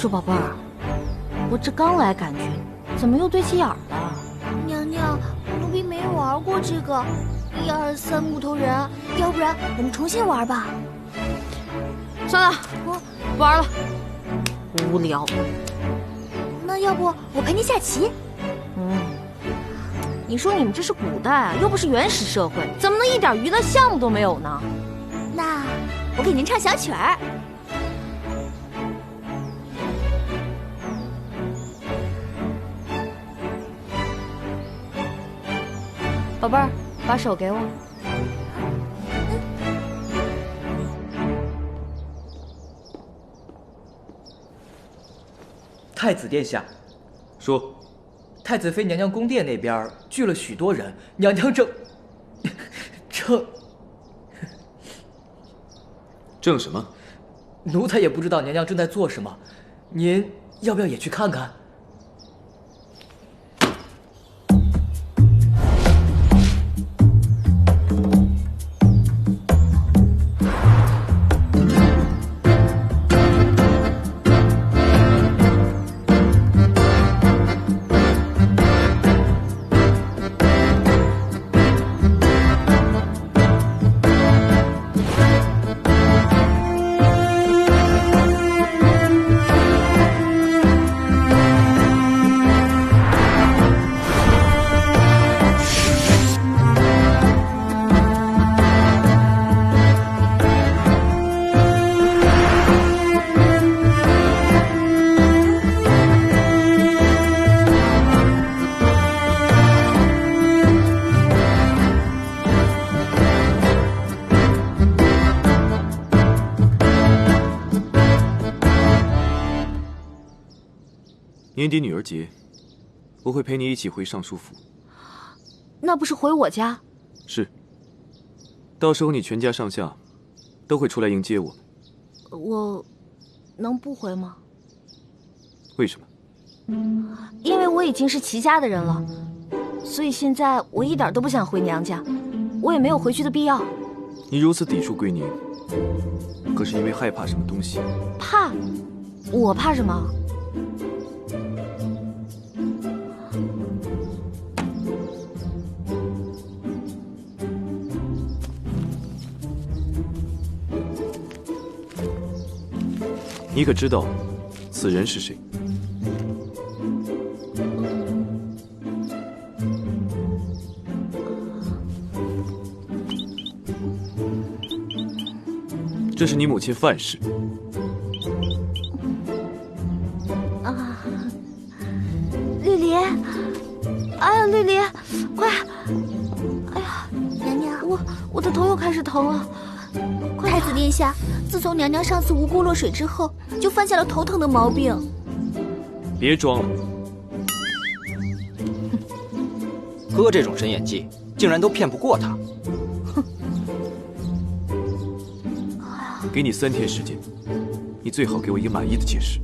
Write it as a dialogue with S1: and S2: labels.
S1: 说，宝贝儿，我这刚来感觉，怎么又对起眼儿了？
S2: 娘娘，奴婢没玩过这个1、2、3木头人，要不然我们重新玩吧。
S1: 算了，不玩了，无聊。
S2: 那要不我陪你下棋？
S1: 你说你们这是古代啊，又不是原始社会，怎么能一点娱乐项目都没有呢？
S2: 那我给您唱小曲儿。
S1: 宝贝儿，把手给我。
S3: 太子殿下，
S4: 说，
S3: 太子妃娘娘宫殿那边聚了许多人，娘娘正
S4: 什么？
S3: 奴才也不知道娘娘正在做什么，您要不要也去看看？
S4: 年底女儿节，我会陪你一起回尚书府。
S1: 那不是回我家？
S4: 是。到时候你全家上下都会出来迎接我们。
S1: 我能不回吗？
S4: 为什么？
S1: 因为我已经是齐家的人了，所以现在我一点都不想回娘家，我也没有回去的必要。
S4: 你如此抵触归宁，可是因为害怕什么东西？
S1: 怕？我怕什么？
S4: 你可知道此人是谁？这是你母亲范氏。
S1: 啊，绿篱，哎呀，绿篱，快！哎呀，
S2: 娘娘，
S1: 我的头又开始疼了。
S2: 太子殿下，自从娘娘上次无辜落水之后，就犯下了头疼的毛病。
S4: 别装了，
S5: 哥这种神演技，竟然都骗不过他。
S4: 给你3天时间，你最好给我一个满意的解释。